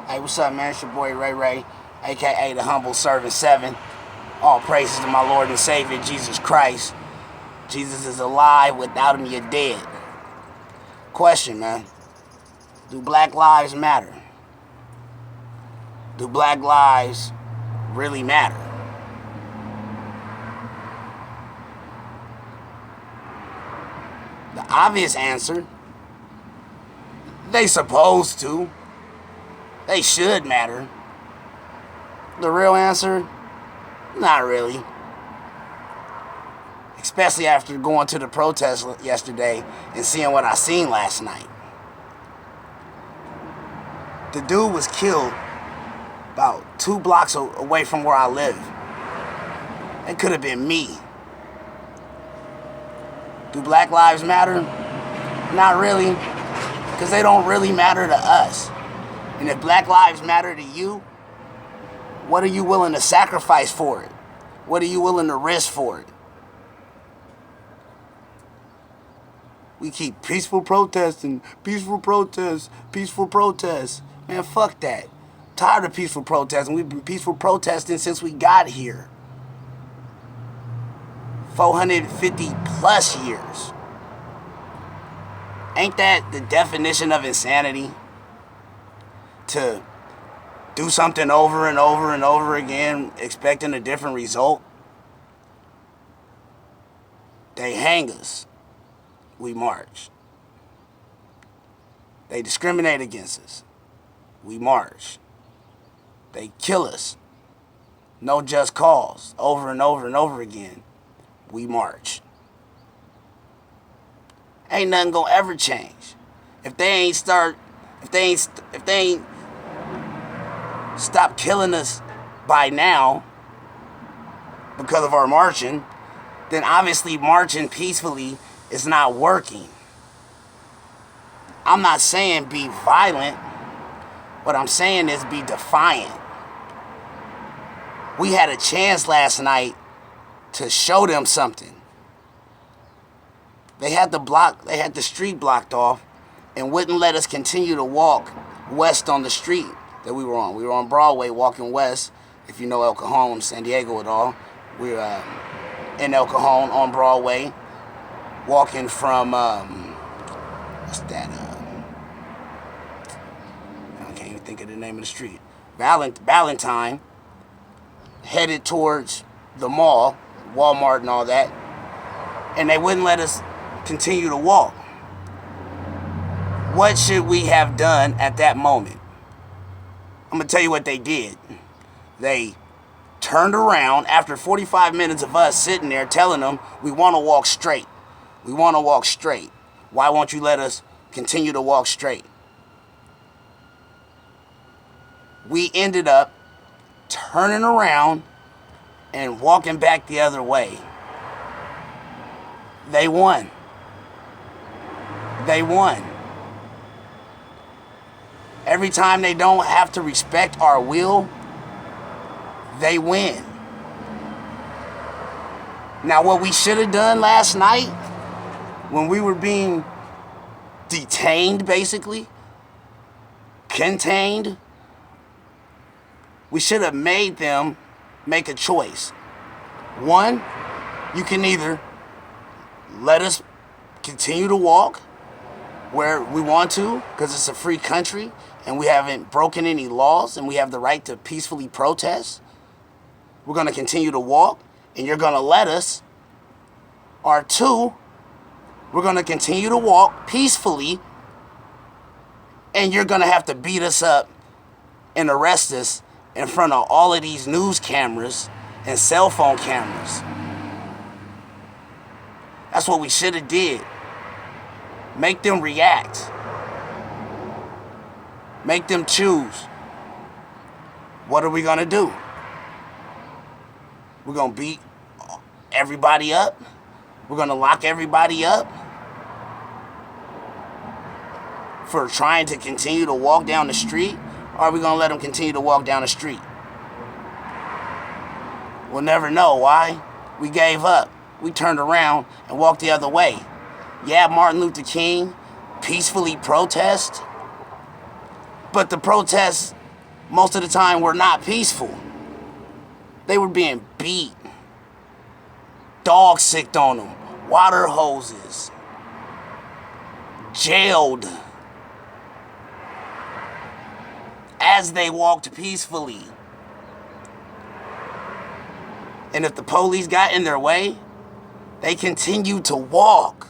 Hey, what's up, man? It's your boy Ray Ray, aka the Humble Servant 7. All praises to my Lord and Savior, Jesus Christ. Jesus is alive. Without him, you're dead. Question, man. Do black lives matter? Do black lives really matter? The obvious answer, they supposed to. They should matter. The real answer, not really. Especially after going to the protest yesterday and seeing what I seen last night. The dude was killed about 2 blocks away from where I live. It could have been me. Do black lives matter? Not really, because they don't really matter to us. And if black lives matter to you, what are you willing to sacrifice for it? What are you willing to risk for it? We keep peaceful protesting, peaceful protests, peaceful protests. Man, fuck that. I'm tired of peaceful protesting. We've been peaceful protesting since we got here. 450 plus years. Ain't that the definition of insanity? To do something over and over and over again, expecting a different result. They hang us. We march. They discriminate against us. We march. They kill us. No just cause. Over and over and over again. We march. Ain't nothing gonna ever change. If they ain't stop killing us by now because of our marching, then obviously marching peacefully is not working. I'm not saying be violent. What I'm saying is be defiant. We had a chance last night to show them something. They had the street blocked off and wouldn't let us continue to walk west on the street that we were on. We were on Broadway walking west. If you know El Cajon, San Diego at all. We're in El Cajon on Broadway, walking from, what's that? I can't even think of the name of the street. Valentine, headed towards the mall, Walmart and all that. And they wouldn't let us continue to walk. What should we have done at that moment? I'm going to tell you what they did. They turned around after 45 minutes of us sitting there telling them, we want to walk straight. We want to walk straight. Why won't you let us continue to walk straight? We ended up turning around and walking back the other way. They won. They won. Every time they don't have to respect our will, they win. Now, what we should have done last night, when we were being detained, basically, contained, we should have made them make a choice. One, you can either let us continue to walk where we want to, because it's a free country and we haven't broken any laws and we have the right to peacefully protest. We're going to continue to walk and you're going to let us. Or 2, we're going to continue to walk peacefully and you're going to have to beat us up and arrest us in front of all of these news cameras and cell phone cameras. That's what we should have did. Make them react. Make them choose. What are we going to do? We're going to beat everybody up? We're going to lock everybody up for trying to continue to walk down the street? Or are we going to let them continue to walk down the street? We'll never know. Why? We gave up. We turned around and walked the other way. Yeah, Martin Luther King peacefully protest, but the protests most of the time were not peaceful. They were being beat, dog sicked on them, water hoses, jailed as they walked peacefully. And if the police got in their way, they continued to walk.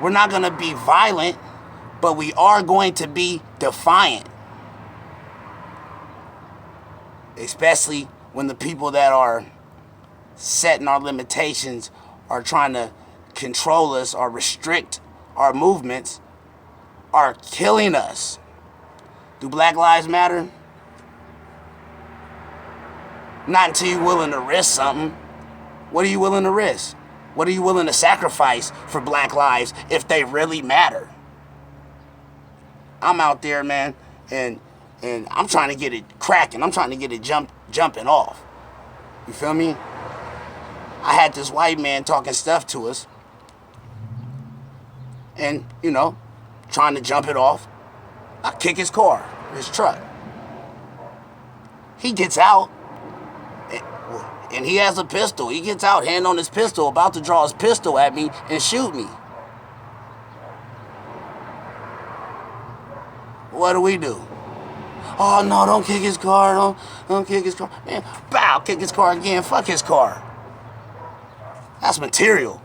We're not going to be violent, but we are going to be defiant. Especially when the people that are setting our limitations are trying to control us or restrict our movements are killing us. Do Black Lives Matter? Not until you're willing to risk something. What are you willing to risk? What are you willing to sacrifice for Black lives if they really matter? I'm out there, man, and I'm trying to get it cracking. I'm trying to get it jumping off. You feel me? I had this white man talking stuff to us and, trying to jump it off. I kick his car, his truck. He gets out and he has a pistol. He gets out, hand on his pistol, about to draw his pistol at me and shoot me. What do? Oh, no, don't kick his car. Don't kick his car. Man, bow, kick his car again. Fuck his car. That's material.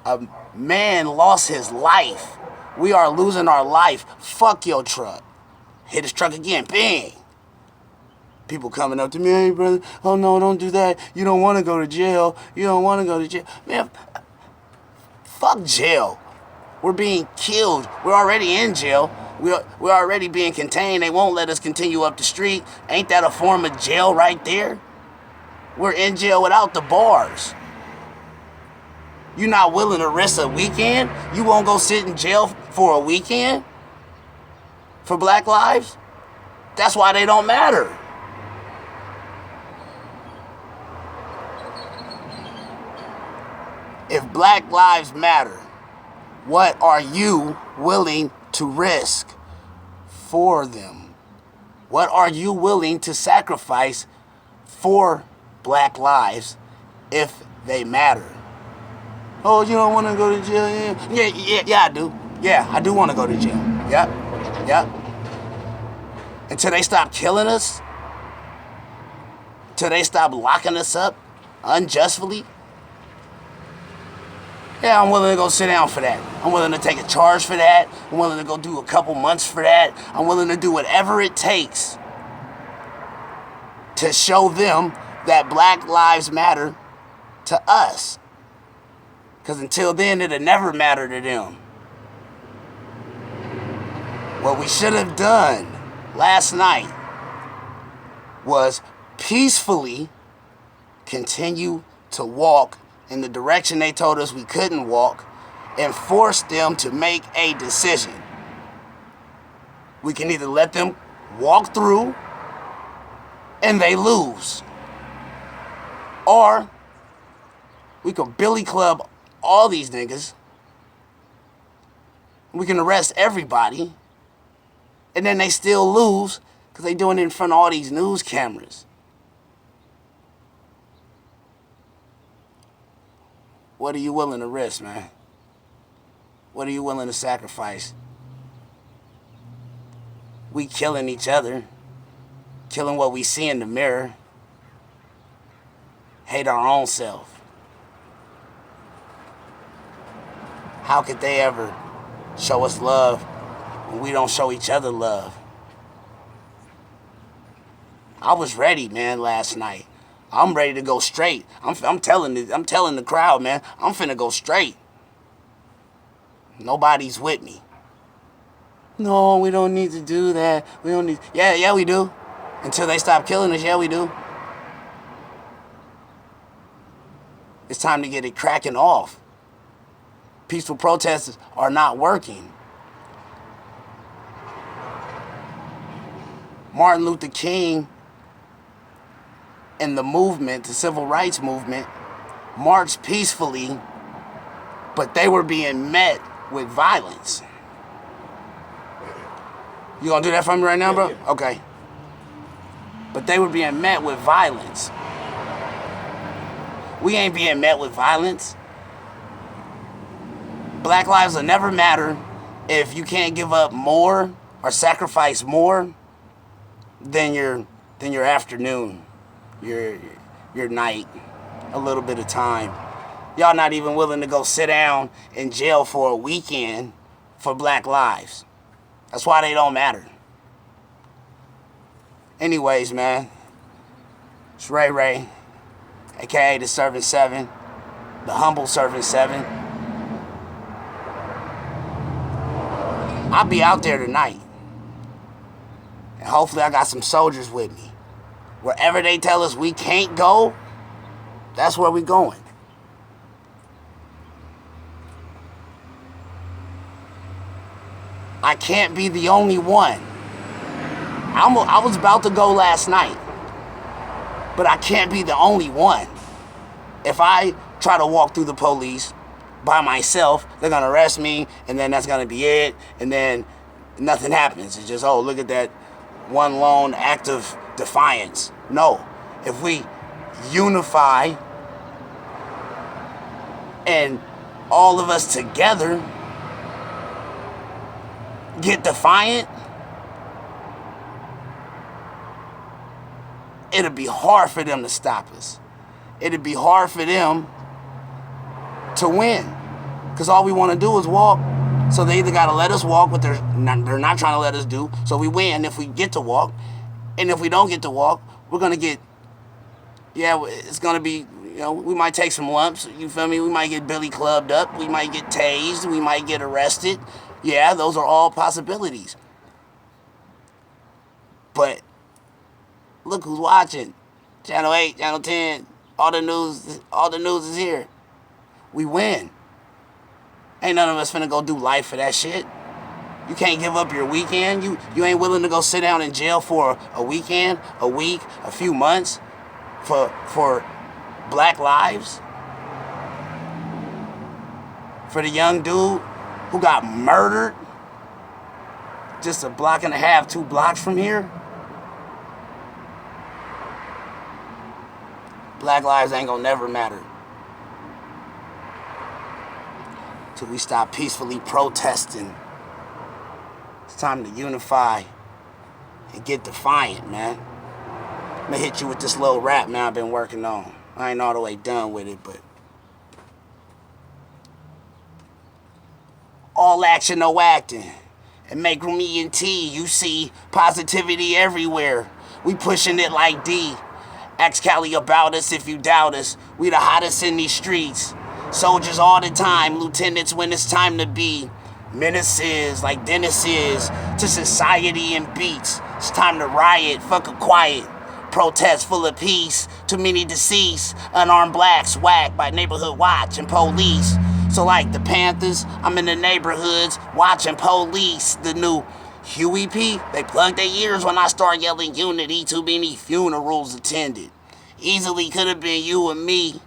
A man lost his life. We are losing our life. Fuck your truck. Hit his truck again. Bang. People coming up to me, hey, brother, oh, no, don't do that. You don't want to go to jail. You don't want to go to jail. Man, fuck jail. We're being killed. We're already in jail. We're already being contained. They won't let us continue up the street. Ain't that a form of jail right there? We're in jail without the bars. You're not willing to risk a weekend? You won't go sit in jail for a weekend? For Black lives? That's why they don't matter. If Black lives matter, what are you willing to risk for them? What are you willing to sacrifice for Black lives if they matter? Oh, you don't want to go to jail? Yeah, I do. Yeah, I do want to go to jail. Yep. Until they stop killing us? Until they stop locking us up unjustly? Yeah, I'm willing to go sit down for that. I'm willing to take a charge for that. I'm willing to go do a couple months for that. I'm willing to do whatever it takes to show them that Black lives matter to us. Because until then, it'll never matter to them. What we should have done last night was peacefully continue to walk in the direction they told us we couldn't walk and force them to make a decision. We can either let them walk through and they lose, or we can billy club all these niggas. We can arrest everybody and then they still lose because they doing it in front of all these news cameras. What are you willing to risk, man? What are you willing to sacrifice? We killing each other, killing what we see in the mirror, hate our own self. How could they ever show us love when we don't show each other love? I was ready, man, last night. I'm ready to go straight. I'm telling the crowd, man, I'm finna go straight. Nobody's with me. No, we don't need to do that. We don't need. Yeah, we do. Until they stop killing us, yeah, we do. It's time to get it cracking off. Peaceful protests are not working. Martin Luther King and the movement, the civil rights movement, marched peacefully, but they were being met with violence. You gonna do that for me right now, bro? Yeah. Okay. But they were being met with violence. We ain't being met with violence. Black lives will never matter if you can't give up more or sacrifice more than your afternoon, your night, a little bit of time. Y'all not even willing to go sit down in jail for a weekend for Black lives. That's why they don't matter. Anyways, man, it's Ray Ray, aka the Servant 7, the humble Servant 7. I'll be out there tonight. And hopefully I got some soldiers with me. Wherever they tell us we can't go, that's where we going. I can't be the only one. I was about to go last night, but I can't be the only one. If I try to walk through the police by myself, they're gonna arrest me, and then that's gonna be it, and then nothing happens. It's just, oh, look at that one lone act of defiance. No, if we unify and all of us together get defiant, it'll be hard for them to stop us. It'll be hard for them to win. Because all we want to do is walk. So they either got to let us walk, but they're not trying to let us do. So we win if we get to walk. And if we don't get to walk, we're going to get, it's going to be, we might take some lumps. You feel me? We might get billy clubbed up. We might get tased. We might get arrested. Yeah, those are all possibilities. But look who's watching. Channel 8, Channel 10, all the news is here. We win. Ain't none of us finna go do life for that shit. You can't give up your weekend. You ain't willing to go sit down in jail for a weekend, a week, a few months for Black lives. For the young dude who got murdered just a block and a half, 2 blocks from here. Black lives ain't gonna never matter till we stop peacefully protesting. It's time to unify and get defiant, man. I'm gonna hit you with this little rap, man, I've been working on. I ain't all the way done with it, but all action, no acting. And make room ENT, you see positivity everywhere. We pushing it like D. Ask Cali about us if you doubt us. We the hottest in these streets. Soldiers all the time, lieutenants when it's time to be. Menaces like Dennis is to society and beats. It's time to riot, fuck a quiet. Protest full of peace. Too many deceased. Unarmed blacks whacked by neighborhood watch and police. So like the Panthers, I'm in the neighborhoods watching police. The new Huey P, they plug their ears when I start yelling unity. Too many funerals attended. Easily could have been you and me.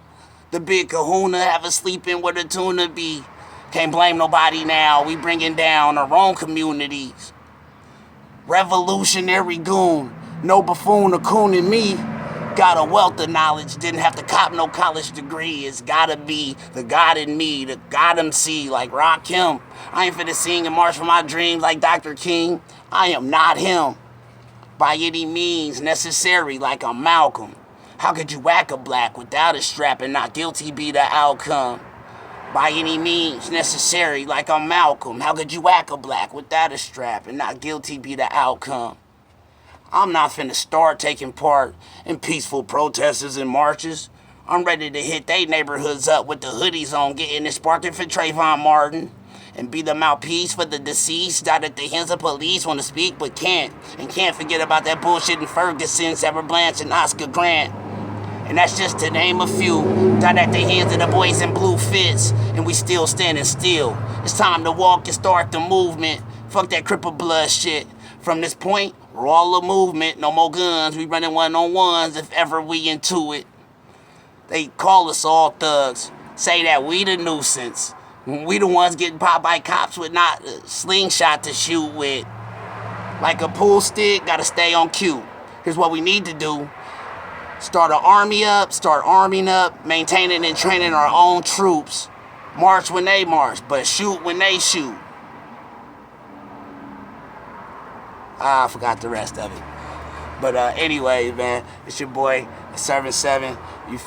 The big kahuna have us sleeping where the tuna be. Can't blame nobody now. We bringing down our own communities. Revolutionary goon. No buffoon or coon in me. Got a wealth of knowledge. Didn't have to cop no college degree. It's gotta be the God in me. The God MC like Rakim. I ain't finna sing and march for my dreams like Dr. King. I am not him. By any means necessary like I'm Malcolm. How could you whack a black without a strap and not guilty be the outcome? By any means necessary like I'm Malcolm. How could you whack a black without a strap and not guilty be the outcome? I'm not finna start taking part in peaceful protests and marches. I'm ready to hit they neighborhoods up with the hoodies on, getting it sparking for Trayvon Martin. And be the mouthpiece for the deceased. Died at the hands of police, wanna speak but can't. And can't forget about that bullshit in Ferguson, Sarah Blanche and Oscar Grant. And that's just to name a few. Died at the hands of the boys in blue fits. And we still standing still. It's time to walk and start the movement. Fuck that cripple blood shit. From this point, we're all a movement. No more guns. We running one-on-ones if ever we into it. They call us all thugs. Say that we the nuisance. We the ones getting popped by cops with not a slingshot to shoot with. Like a pool stick, gotta stay on cue. Here's what we need to do. Start an army up, start arming up, maintaining and training our own troops. March when they march, but shoot when they shoot. I forgot the rest of it. But anyway, man, it's your boy, Servant 7. You